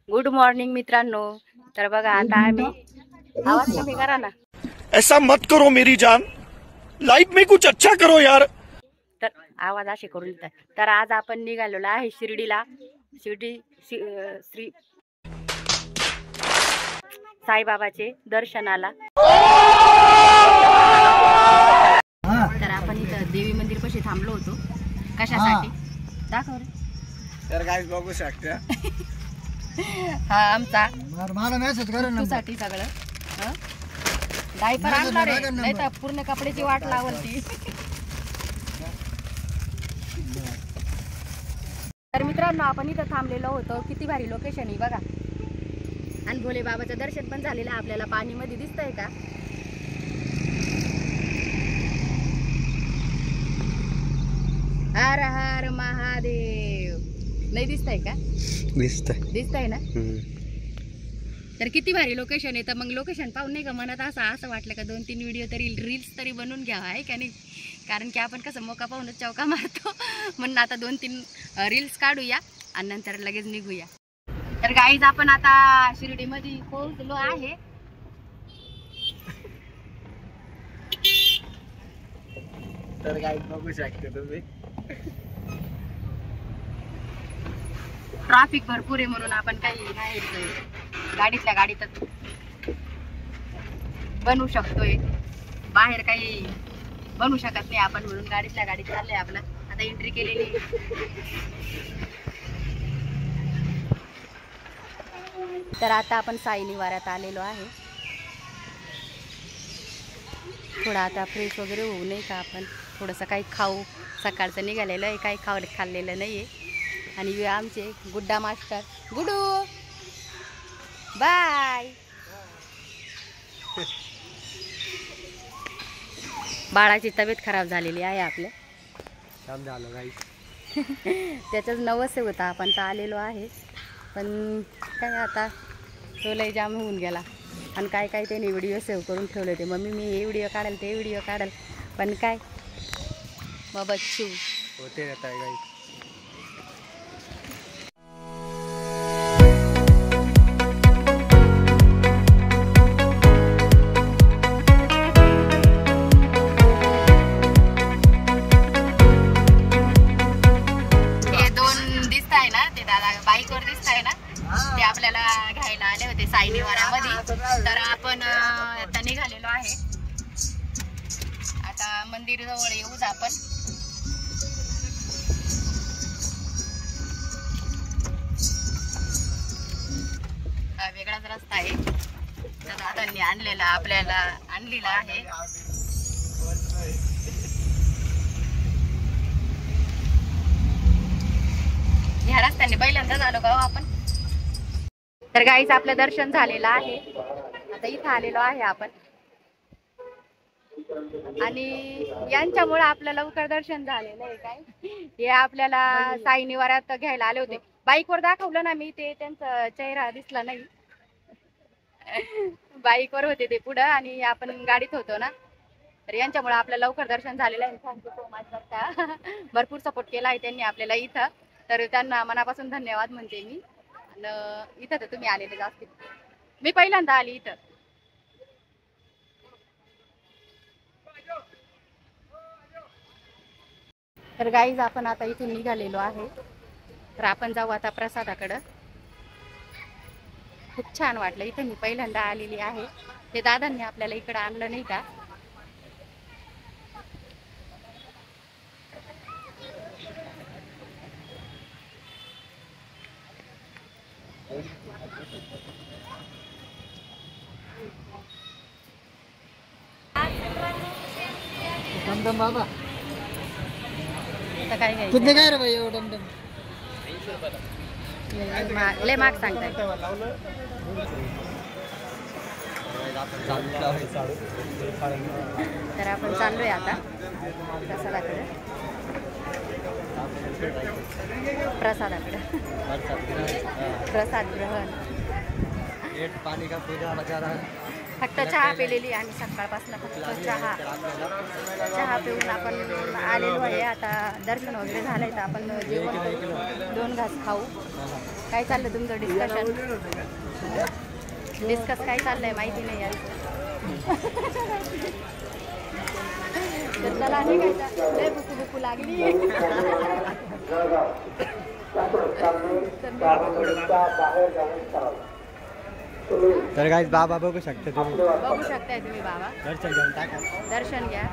Good morning मित्रांनो. तर बघा आता आम्ही आवाज कमी करा ना. ऐसा मत करो मेरी जान, लाइफ में कुछ अच्छा करो यार. तर आवाज असे करून देतात. तर आज आपण निघालेलो आहे शिर्डीला. श्री साईबाबाचे दर्शनाला. तर आपण इथं देवी मंदिर पाशी थांबलो होतो. कशासाठी दाखव रे. तर गाईस बघू शकता. हा आमचा मला मेसेज करा ना साठी सगळं डायपर आणला रे, नाही तर पूर्ण कपड्याची वाट लावलती. तर मित्रांनो आपण इथं थांबलेलो होतो. किती भारी लोकेशन आहे बघा. आणि भोले बाबाचं दर्शन पण झालेलं आहे आपल्याला. पाणी मध्ये दिसतंय का? हर हर महादेव. नाही दिसतंय का? दिसतंय ना. तर किती भारी लोकेशन आहे. तर मग लोकेशन पाहून नाही का मनात असं वाटलं का 2-3 व्हिडिओ तरी रील्स तरी बनवून घ्यावा आहे का नाही. कारण की आपण कसं मोका पाहूनच चौका मारतो. म्हणून आता 2-3 रील्स काढूया आणि नंतर लगेच निघूया. तर गाईज आपण आता शिर्डीमध्ये पोहोचलो आहे. तर गाईस बघू शकता तुम्ही. ट्रॅफिक भरपूर आहे म्हणून आपण काही नाही गाडीतल्या गाडीतच बनवू शकतोय. बाहेर काही बनवू शकत नाही आपण म्हणून गाडीतल्या गाडीत चाललंय आपलं. आता एंट्री केलेली. तर आता आपण साई निवाऱ्यात आलेलो आहे. थोडं आता फ्रेश वगैरे होऊ नये का आपण थोडंसं काही खाऊ. सकाळचं निघालेलं आहे, काही खाल्लेलं नाही आहे. आणि आमचे गुड्डा मास्टर गुडू बाय. बाळाची तब्येत खराब झालेली आहे आपल्या. त्याच्याच नवस होता आपण तर आलेलो आहे. पण काय आता तो लय जाम होऊन गेला. आणि काय त्याने व्हिडिओ सेव्ह करून ठेवले होते. मम्मी मी हे व्हिडिओ काढेल ते व्हिडिओ काढेल. पण काय बाबा बच्चू होते रहता है गाइस. बाईकवर दिसताय ना ते आपल्याला घ्यायला आले होते साई निवाऱ्यामध्ये. तर आपण आता निघालेलो आहे. आता मंदिर जवळ येऊच आपण. हा वेगळाच रस्ता आहे. दादांनी आणलेला आपल्याला आणलेला आहे. ह्या रस्त्याने पहिल्यांदाच आलो का आपण. तर गाईच आपलं दर्शन झालेलं आहे. आता इथं आलेलो आहे आपण. आणि यांच्यामुळे आपलं लवकर दर्शन झालेलं आहे. काय हे आपल्याला साई निवाऱ्यात घ्यायला आले होते. बाईकवर दाखवलं ना मी ते त्यांचा चेहरा दिसला नाही. बाईकवर होते ते पुढं आणि आपण गाडीत होतो ना. तर यांच्यामुळे आपलं लवकर दर्शन झालेलं आहे. थँक्यू सो मच बघा. भरपूर सपोर्ट केला आहे त्यांनी आपल्याला इथं. तर त्यांना मनापासून धन्यवाद म्हणते मी. आणि इथं तर तुम्ही आलेले जास्त. मी पहिल्यांदा आली इथं. तर गाईज आपण आता इथून निघालेलो आहे. तर आपण जाऊ आता प्रसादाकडं. खूप छान वाटलं इथं. मी पहिल्यांदा आलेली आहे. ते दादांनी आपल्याला इकडं आणलं नाही का. डमडम बाबा काय घ्यायचं कितने काय रे भाई वो डमडम. लय माग सांगताय. तर आपण चाललोय आता प्रसादाकडे. प्रसाद ग्रहण. पाणी का पूजा वगैरह फक्त चहा पिलेली आणि सकाळपासून फक्त चहा पिऊन आपण आलेलो आहे. आता दर्शन वगैरे झालंय तर आपण जेवण 2 घास खाऊ. काय चाललं तुमचं डिस्कशन? डिस्कस काय चाललंय माहिती नाही यांचं. चला निघायचं, लय बुकू लागली. तर गाईज बाबा बघू शकता तुम्ही. बघू शकताय तुम्ही बाबा. दर्शन घेऊन टाका. दर्शन घ्या,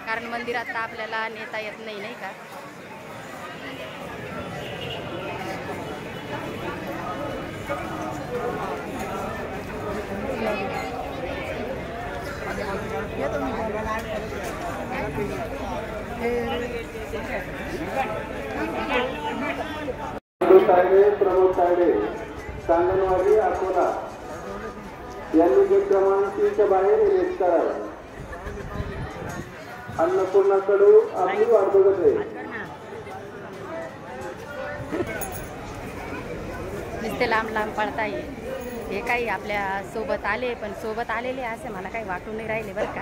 कारण मंदिरात तर आपल्याला नेता येत नाही, नाही का? प्रमोद तायडे सांगणवाडी अकोला यांनी जे क्रमांक 3च्या बाहेर रिलीज करावे. अन्नपूर्णा कडू आपली वाट बघत आहे. नुसते लांब लांब पळताय. हे काही आपल्या सोबत आले, पण सोबत आलेले असे मला काही वाटून नाही राहिले बरं का.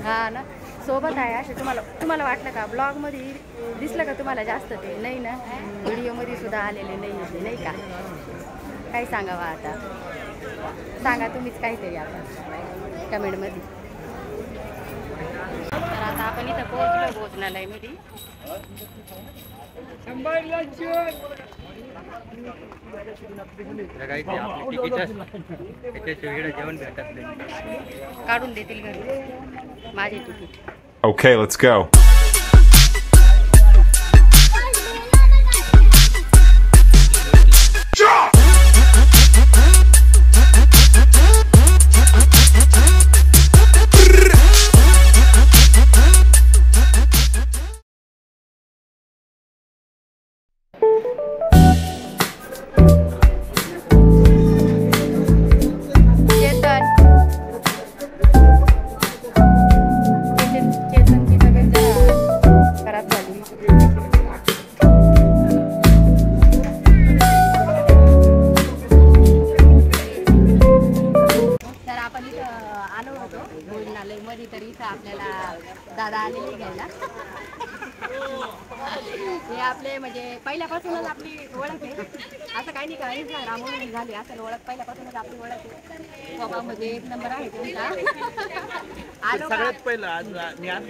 हा ना, सोबत आहे असे तुम्हाला वाटलं का? ब्लॉगमध्ये दिसलं का तुम्हाला जास्त? ते नाही ना, व्हिडिओमध्ये सुद्धा आलेले नाही, नाही का? काय सांगावं आता? सांगा तुम्हीच काहीतरी आपण कमेंटमध्ये. तर आता आपण इथं पोहोचलो भोजनालयमध्ये. जेवण भेटत नाही, काढून देतील घरी माझे तिकीट. Okay, let's go. चेतनची तब्येत जरा खराब झाली. तर आपण इथं आलो होतो भोजनालयमध्ये, तर इथं आपल्याला दादा आलेले घ्यायला. हे आपले म्हणजे पहिल्यापासूनच आपली ओळख आहे, असं काही नाही. काही रामोळी झाली असं ओळख, पहिल्यापासूनच आपली ओळख आहे. बाबा म्हणजे एक नंबर आहे तुमचा. सगळ्यात पहिलं आज मी आज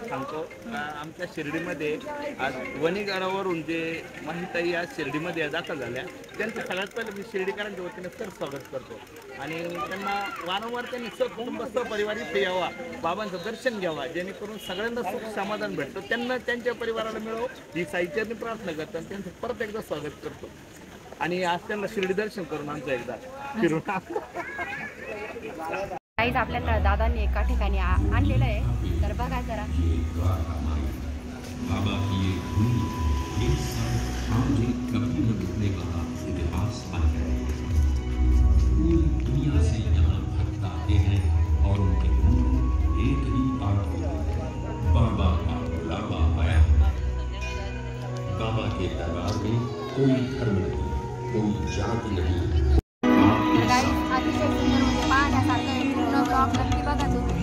सांगतो आमच्या शिर्डीमध्ये आज वणीगडावरून जे महिताई आज शिर्डीमध्ये दाखल झाल्या, त्यांचं सगळ्यात पहिलं मी शिर्डीकरांच्या वतीने स्वागत करतो. आणि त्यांना वारंवार त्यांनी सहकुटुंब सहपरिवार इथे यावा, बाबांचं दर्शन घ्यावा, जेणेकरून सगळ्यांना सुख समाधान भेटतं, त्यांना त्यांच्या परिवाराला मिळव ही साहित्याने प्रार्थना करतो. आणि त्यांचं परत एकदा स्वागत करतो. आणि आज त्यांना शिर्डी दर्शन करून आमचं एकदा फिरून. काहीच आपल्याला दादांनी एका ठिकाणी आणलेलं आहे, तर बघा जरा. बाबा की ये भूमि एक सामने कभी न रुकने वाला इतिहास बन गए. पूरी दुनिया से यहाँ भक्त आते हैं और उनके मुंह में एक ही बात होती है, बाबा का बुलावा आया. बाबा के दरबार में कोई धर्म नहीं, कोई जाति नहीं. अतिशय सुंदर म्हणजे पाहण्यासारखं पूर्ण ब्लॉग नक्की बघा तुम्ही.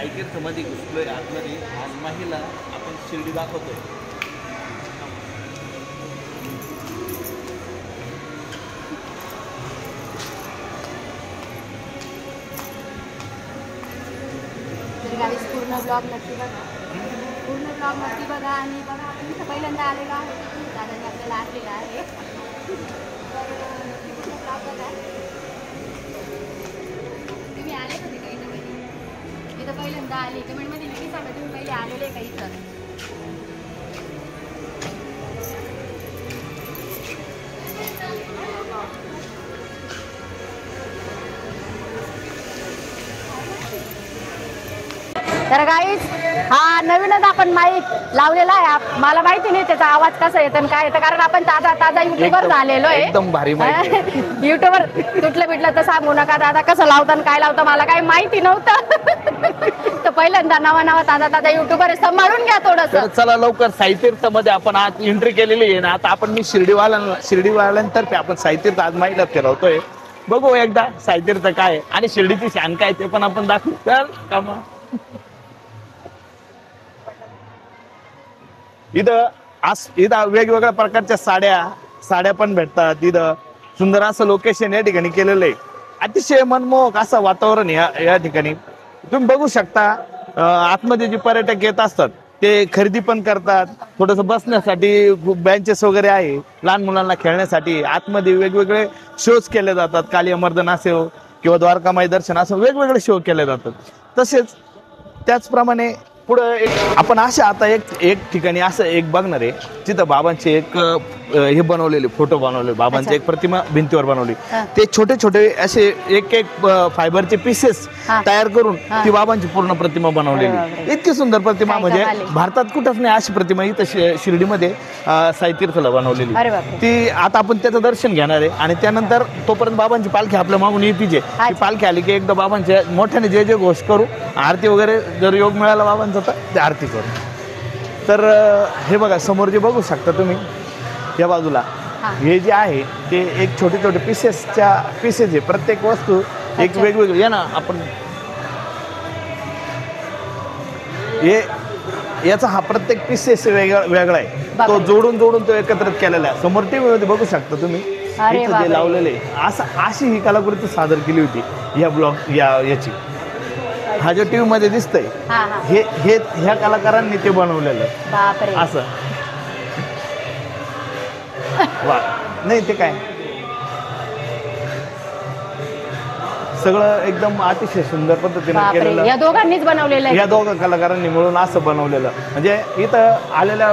सायतीर्थमध्ये घुसलोय आतमध्ये. आज महिला आपण शिर्डी दाखवतोय. तर गाईस पूर्ण ब्लॉग नक्की बघा, पूर्ण ब्लॉग नक्की बघा. आणि बघा आपण इथं पहिल्यांदा आलेलो आहे, दादाने आपल्याला आणलेलं आहे. तर ब्लॉग बघा. तुम्ही आले कधी का इथं कधी? इथं पहिल्यांदा आले कमेंटमध्ये नक्की सांगा तुम्ही पहिले आलेले का इथं. तर गाईस हा नवीनच आपण माईक लावलेला आहे. मला माहिती नाही त्याचा आवाज कसा येतो आणि काय येतं, कारण आपण ताजा युट्यूबर झालेलो आहे. एकदम भारी युट्यूबर तुटलं बिटलं तर सांगू नका दादा, कसं लावतं आणि काय लावतं मला काही माहिती नव्हतं. तर पहिल्यांदा नवा ताजा युट्यूबर सांभाळून घ्या थोडस. चला लवकर साईतीर्थमध्ये आपण आज एंट्री केलेली आहे ना. आता आपण मी शिर्डीवाल्यांतर्फे आपण साईतीर्थ आज माहिला फिरवतोय. बघू एकदा साईतीर्थ काय आहे आणि शिर्डीची शान काय ते पण आपण दाखवू. तर कामा इथं वेगवेगळ्या प्रकारच्या साड्या पण भेटतात. इथं सुंदर असं लोकेशन या ठिकाणी केलेलं आहे. अतिशय मनमोहक असं वातावरण या ठिकाणी तुम्ही बघू शकता. आतमध्ये जे पर्यटक येत असतात ते खरेदी पण करतात. थोडस बसण्यासाठी बेंचेस वगैरे आहे, लहान मुलांना खेळण्यासाठी. आतमध्ये वेगवेगळे शोज केले जातात. काली अमर्दन असेल किंवा द्वारकामाई दर्शन असं वेगवेगळे शो केले जातात. तसेच त्याचप्रमाणे पुढे आपण अशा आता एक ठिकाणी असं एक बघणार आहे तिथं बाबांचे एक हे बनवलेले फोटो बनवले. बाबांची एक प्रतिमा भिंतीवर बनवली. ते छोटे असे एक फायबरचे पीसेस तयार करून ती बाबांची पूर्ण प्रतिमा बनवलेली. इतकी सुंदर प्रतिमा, म्हणजे भारतात कुठंच नाही अशी प्रतिमा. इथं शिर्डीमध्ये साईतीर्थला बनवलेली. ती आता आपण त्याचं दर्शन घेणार आहे आणि त्यानंतर तोपर्यंत बाबांची पालखी आपल्या मागून येते. ती पालखी आली की एकदा बाबांच्या मोठ्याने जे घोष करू, आरती वगैरे जर योग मिळाला बाबांचा तर ते आरती करू. तर हे बघा समोर जे बघू शकता तुम्ही या बाजूला हे जे आहे ते एक छोटे पीसेस आहे. प्रत्येक वस्तू एक वेगवेगळी आहे ना. आपण याचा हा प्रत्येक पीसेस वेगळा आहे. तो जोडून तो एकत्रित केलेला आहे. समोर टीव्ही मध्ये बघू शकता तुम्ही इथं जे लावलेले अशी ही कलाकृती सादर केली होती या ब्लॉग याची. हा जो टीव्ही मध्ये दिसतंय हे ह्या कलाकारांनी ते बनवलेलं असं. वा नाही ते काय सगळं एकदम अतिशय सुंदर पद्धतीने केलेलं. या दोघांनीच बनवलेलं आहे. या दोघा कलाकारांनी मिळून असं बनवलेलं. म्हणजे इथं आलेल्या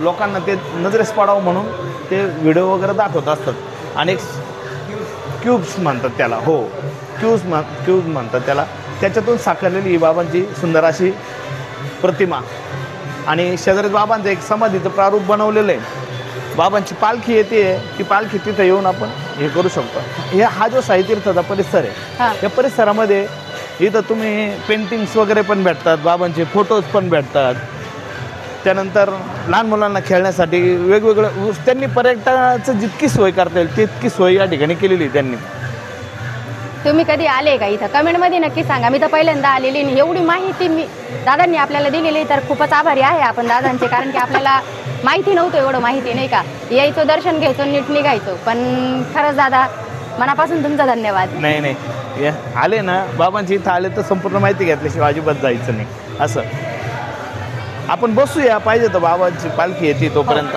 लोकांना ते नजरेस पडावं म्हणून ते व्हिडिओ वगैरे दाखवत असतात. आणि क्यूब्स म्हणतात त्याला. हो क्यूब्स म्हणतात त्याला. त्याच्यातून साकारलेली ही बाबांची सुंदर अशी प्रतिमा. आणि शेजारीच बाबांचं एक समाधीचं प्रारूप बनवलेलं आहे. बाबांची पालखी येते, ती पालखी तिथं येऊन आपण हे करू शकतो. हा जो साईतीर्थाचा परिसर आहे या परिसरामध्ये इथं तुम्ही पेंटिंग्स वगैरे पण भेटतात, बाबांचे फोटोज पण भेटतात. त्यानंतर लहान मुलांना खेळण्यासाठी वेगवेगळं त्यांनी पर्यटनाचं जितकी सोय करता येईल तितकी सोय या ठिकाणी केलेली आहे त्यांनी. तुम्ही कधी आले का इथं कमेंटमध्ये नक्की सांगा. मी तर पहिल्यांदा आलेली नाही. एवढी माहिती दादांनी आपल्याला दिलेली, तर खूपच आभारी आहे आपण दादांचे. कारण की आपल्याला माहिती नव्हतं एवढं, माहिती नाही का. यायचो दर्शन घ्यायचो नीट निघायचो. पण खरंच दादा मनापासून तुमचा धन्यवाद. नाही आले ना बाबांची इथं आले तर संपूर्ण माहिती घेतल्याशिवाय अजिबात जायचं नाही. असं आपण बसूया पाहिजे तर बाबांची पालखी येते तोपर्यंत.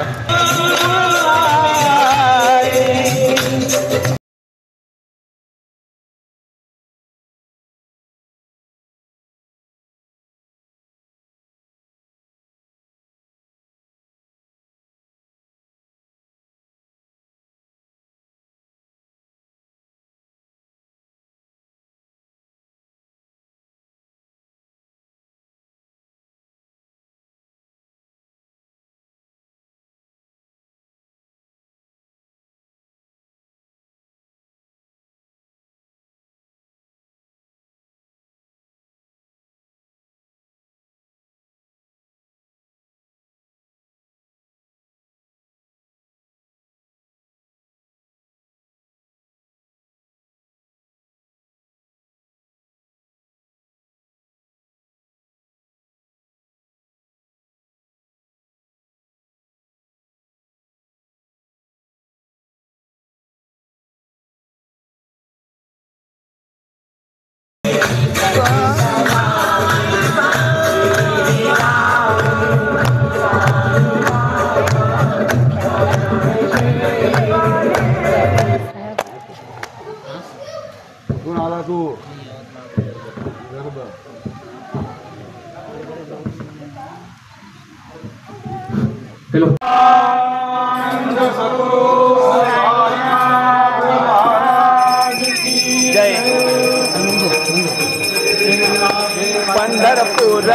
पंढरपूर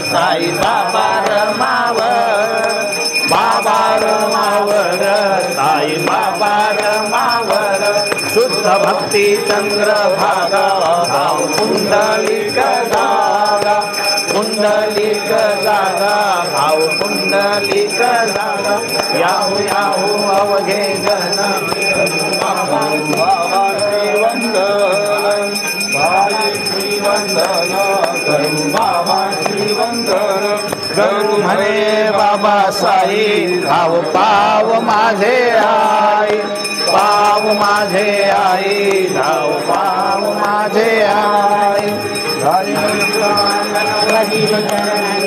साई बाबा रमावर, बाबा रमावर, साई बाबा रमावर, शुद्ध भक्ती चंद्र भागा भाव पुंडलिक जागा, पुंडलिक जागा भाव पुंडलिक जागा, याहू याहू अवघे जन बाबा श्रीवंदन, श्रीवंदन करू बाबा श्रीवंदन करू म्हणे बाबा साई, धाव पाव माझे आई, पाव माझे आई, धाव पाव माझे आई,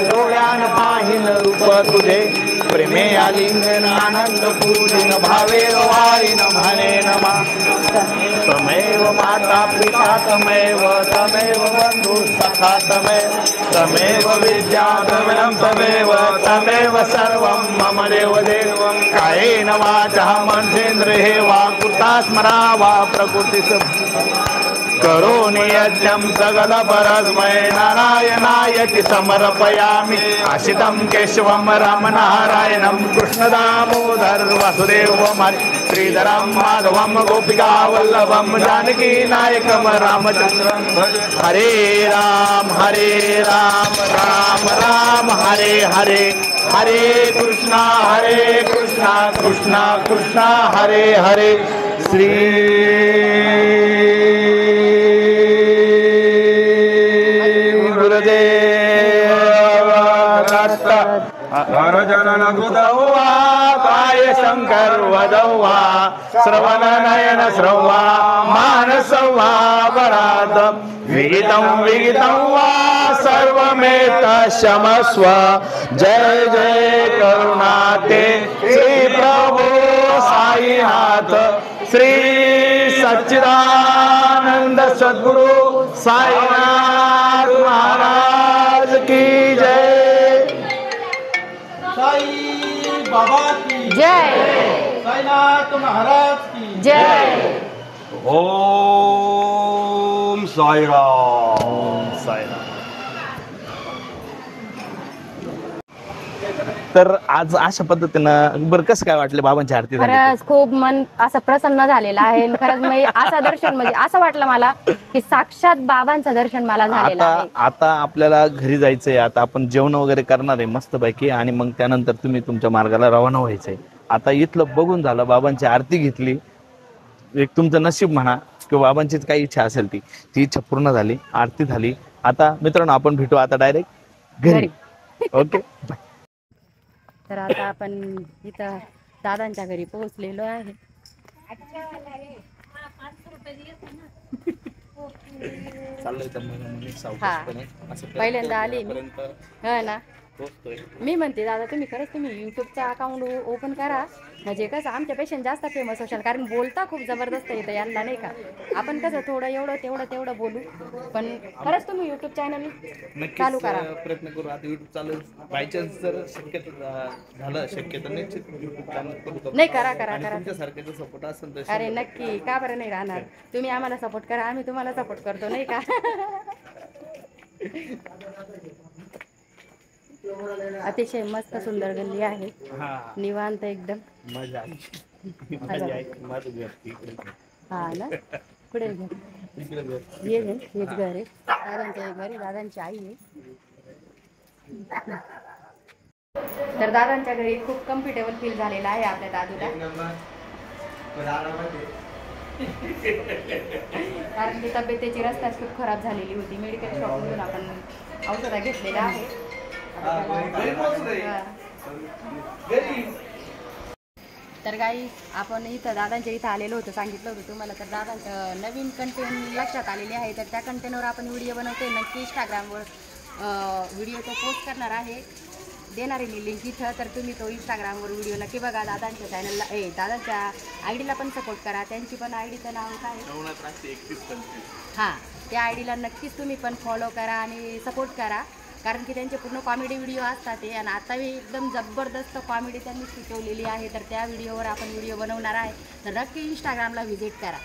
डोळ्यान पाहिन रूप तुझे, प्रेमे आलिंगन आनंद पूजिन भावे वारीन म्हणे नमा, तमेव माता पिता तमेव, तमेव बंधु सखा तमेव, तमेव विद्या तमेव, तमेव सर्वं मम देव देवं, कायेन वाचा मनसेन्द्रिये वा कृता स्मरावा प्रकृतीस करोमि यज्ञं सकल परस्मै नारायणाय समर्पयामि, आशितं केशवं रामनारायणं कृष्णदामोदर वासुदेवं श्रीधरं माधवं गोपिका वल्लभं जानकी नायकं रामचन्द्रं, हरे राम राम राम हरे हरे, हरे कृष्णा कृष्णा कृष्णा हरे हरे, श्री हर जनन गुदौवा काय शंकर वदौवा, श्रवण नयन श्रवा मानसवा वरात, विहितं वा सर्वमेत क्षमस्व, जय जय करुणाते श्री प्रभु साईनाथ, श्री सच्चिदानंद सद्गुरु साईनाथ महाराज की जय, साई बाबा की जय, साईनाथ महाराज की जय. ओम साईराम, साईराम. तर आज अशा पद्धतीनं बरं कसं काय वाटलं बाबांची आरती झाली? खरंच खूप मन असं प्रसन्न झालेलं आहे. खरंच मी असं दर्शन म्हणजे असं वाटलं मला की साक्षात बाबांचं दर्शन मला झालेलं आहे. आता आपल्याला घरी जायचंय, आता आपण जेवण वगैरे करणार आहे मस्तपैकी आणि मग त्यानंतर तुम्ही तुमच्या मार्गाला रवाना व्हायचंय. आता इथलं बघून झालं, बाबांची आरती घेतली, एक तुमचं नशीब म्हणा किंवा बाबांचीच काही इच्छा असेल ती इच्छा पूर्ण झाली, आरती झाली. आता मित्रांनो आपण भेटू आता डायरेक्ट घरी. Okay bye. तर आता आपण इथं दादांच्या घरी पोहोचलेलो आहे. पहिल्यांदा आली मी, हो ना. मी म्हणते दादा तुम्ही युट्यूबचा अकाउंट ओपन करा, म्हणजे कसं आमच्या पेशंट जास्त फेमस होशाल, कारण बोलता खूप जबरदस्त येतं यांना नाही का. आपण कसं थोडं एवढं तेवढं बोलू, पण खरंच तुम्ही युट्यूब चॅनल चालू करा. प्रयत्न करू. आता युट्यूब चालू बायचान्स जर शक्यता निश्चित युट्यूब चॅनल करू. नाही करा तुमच्यासारख्याचा सपोर्ट असेल तर अरे नक्की, का बरं नाही राहणार. तुम्ही आम्हाला सपोर्ट करा, आम्ही तुम्हाला सपोर्ट करतो नाही का. अतिशय मस्त सुंदर गल्ली आहे, निवांत एकदम. हा ना, कुठे हेच घर आहे दादांचं घर आहे, दादांची आई आहे. तर दादांच्या घरी खूप कम्फर्टेबल फील झालेला आहे आपल्या दादूला, कारण ती तब्येतीची रस्त्यात खूप खराब झालेली होती. मेडिकल शॉपमधून आपण औषधं घेतलेल्या आहे. तर काही आपण इथं दादांच्या इथं आलेलो होतो, सांगितलं होतं तुम्हाला. तर दादांचं नवीन कंटेंट लक्षात आलेले आहे, तर त्या कंटेंटवर आपण व्हिडिओ बनवतोय. नक्की इंस्टाग्रामवर व्हिडिओ तो पोस्ट करणार आहे, देणार आहे मी लिंक इथं. तर तुम्ही तो इंस्टाग्रामवर व्हिडिओ नक्की बघा. दादांच्या चॅनलला दादांच्या आयडीला पण सपोर्ट करा. त्यांची पण आयडीचं नाव काय आहे? हां, त्या आयडीला नक्कीच तुम्ही पण फॉलो करा आणि सपोर्ट करा, कारण की त्यांचे पूर्ण कॉमेडी व्हिडिओ असतात ते. आणि आता मी एकदम जबरदस्त कॉमेडी त्यांनी शिकवलेली आहे, तर त्या व्हिडिओवर आपण व्हिडिओ बनवणार आहे, तर नक्की इंस्टाग्रामला व्हिजिट करा.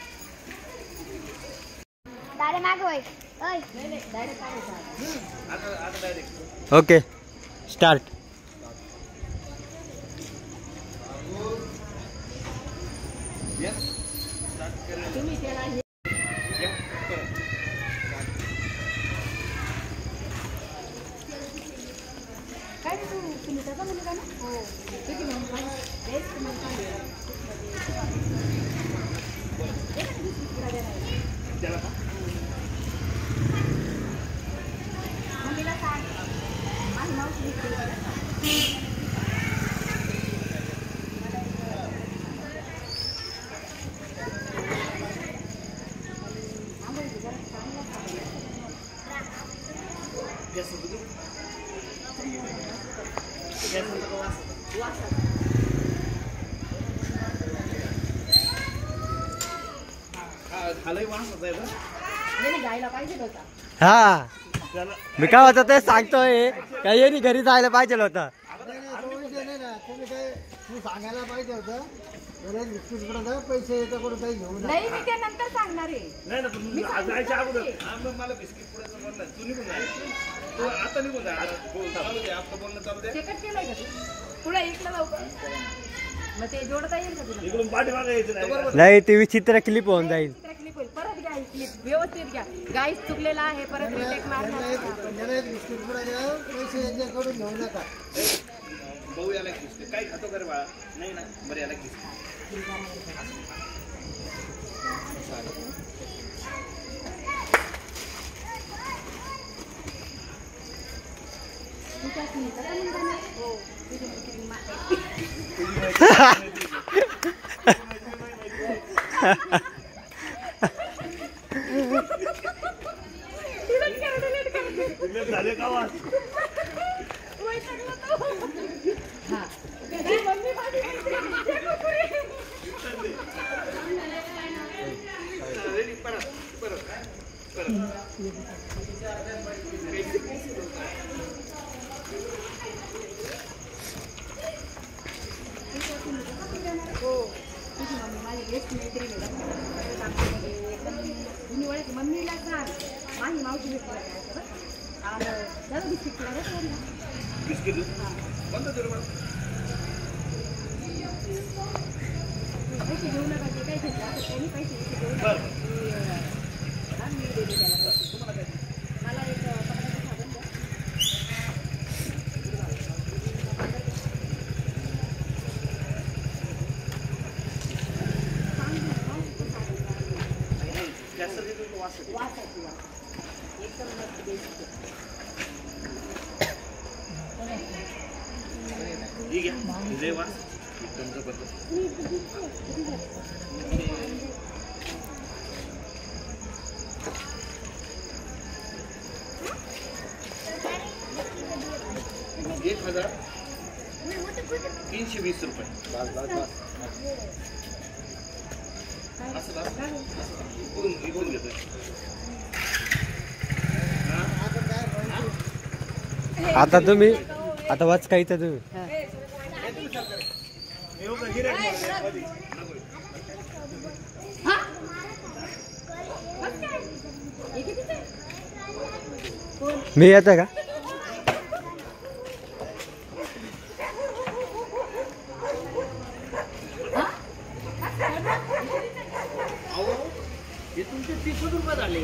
Okay start. तुम्ही त्याला काय तू तुम्ही त्याचा मुलगा ना? हो किती म्हणून मम्मीला सांग माझी मावशी जायला पाहिजे होता. हा मी काय होतं ते सांगतोय काही यांनी घरी जायला पाहिजे होतं. सांगायला पाहिजे होतं पैसे कुठं काही घेऊन नाही, मी ते नंतर सांगणार आहे. नाही ना तुम्ही जायच्या अगोदर मला बिस्किट पुढे बोलला तू निघून जाय, तू आता निघून जाय. चालू दे आपलं बोलणं चालू दे. चेकअप केलंय का तू? पुढे इकडं लवकर मग ते जोडता येईल का तुला? इकडून पाठीमागे यायचं नाही. नाही ते विचित्र क्लिप होऊन जाईल. क्लिप होईल. परत घ्या क्लिप व्यवस्थित घ्या. गाईस चुकलेला आहे, परत रिटेक मारणार. बिस्किट पैसे यांच्याकडून घेऊ नका. भाऊ याला बिस्किट काही खातो का रे बाळा? नाही ना, बरं याला बिस्किट. झाले का वास? मम्मीला सांग माझी मावशी भेटला बिस्किट बिस्किट कोणतं देऊ मला? पैसे घेऊ नका. ते काय घेतलं त्यांनी पैसे घेऊ नका. मी देते त्याला पैसे. मला एक पत्राचं साधन द्या. वासाची वास एकदम मस्त बेस्ट. ठीक आहे विजय वास एकदम जबरदस्त. ₹1320. असं इकडून घेतोय. आता तुम्ही आता वाचकायचं तुम्ही. मी येतं का? हे तुमचे 30 रुपये झाले.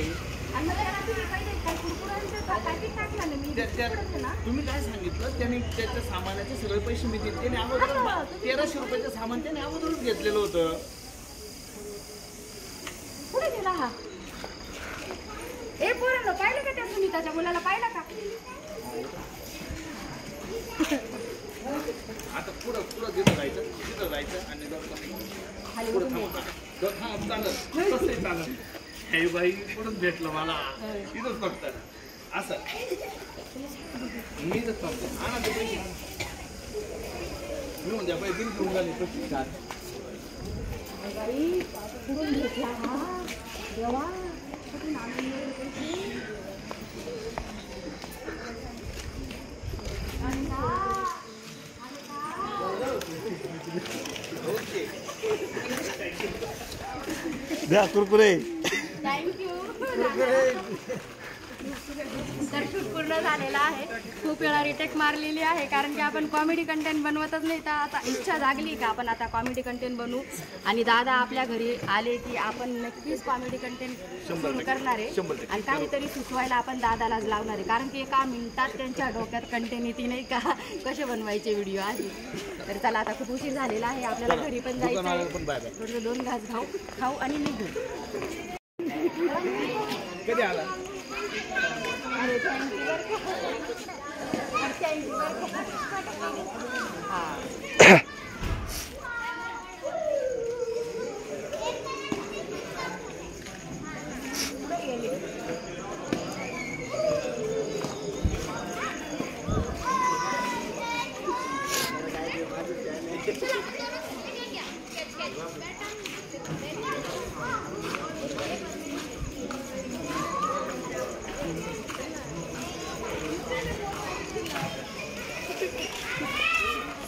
तुम्ही काय सांगितलं त्याने त्याच्या सामानाचे सगळे पैसे मिळतील. त्याने अगोदर 1300 रुपयाचं सामान त्याने अगोदरच घेतलेलं होतं. पुढे गेला हा. ए पोरांनो पाहिलं का त्या सुनीताच्या मुलाला पाहिलं का? आता पुढं तिथं जायचं आणि पुढं चालत हे बाई पुढंच भेटलं मला तिथंच फक्त असं मी तर थांबतो. आणा ते पैसे मी म्हणते बाई बिल घेऊन झाले पुढून घेतला हा देवा. द्या कुरकुरे. थँक्यू. तर शूट पूर्ण झालेला आहे. खूप वेळा रिटेक मारलेली आहे कारण की आपण कॉमेडी कंटेंट बनवतच नाही. तर आता इच्छा जागली का आपण आता कॉमेडी कंटेंट बनवू आणि दादा आपल्या घरी आले की आपण नक्कीच कॉमेडी कंटेंट सुरू करणार आहे आणि काहीतरी सुचवायला आपण दादालाच लावणार आहे कारण की एका मिनिटात त्यांच्या डोक्यात कंटेंट येते नाही का कसे बनवायचे व्हिडिओ आहे. तर चला आता खूप उशीर झालेला आहे. आपल्याला घरी पण जायचं आहे. थोडं 2 घास खाऊ आणि निघू. कधी आला? अरे थँक्यू. हां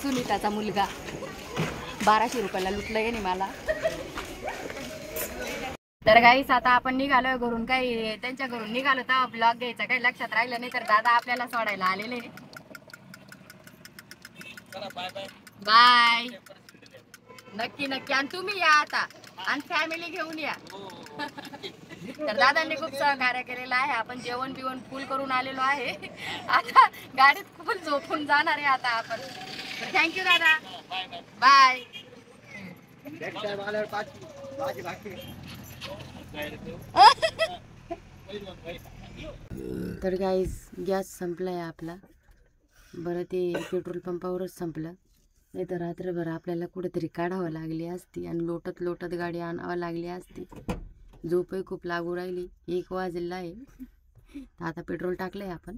सुनीताचा मुलगा 1200 रुपयाला लुटलं आहे मला. तर गाईस आता आपण निघालोय घरून. काही त्यांच्या घरून निघालो तर ब्लॉग घ्यायचा काही लक्षात राहिलं नाही. तर दादा आपल्याला सोडायला आलेले. बाय. नक्की नक्की. आणि तुम्ही या आता आणि फॅमिली घेऊन या. तर दादांनी खूप सहकार्य केलेलं आहे. आपण जेवण बिवण फुल करून आलेलो आहे. आता गाडीत फुल झोपून जाणार आहे आता आपण. थँक्यू दादा. बाय. तर गाईज गॅस संपलाय आपला. बरं ते पेट्रोल पंपावरच संपलं नाही तर रात्रभर आपल्याला कुठेतरी काढावं लागली असती आणि लोटत लोटत गाडी आणावं लागली असती. झोपही खूप लागू राहिली. 1 वाजलेला आहे. तर आता पेट्रोल टाकलंय आपण.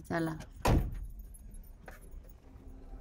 चला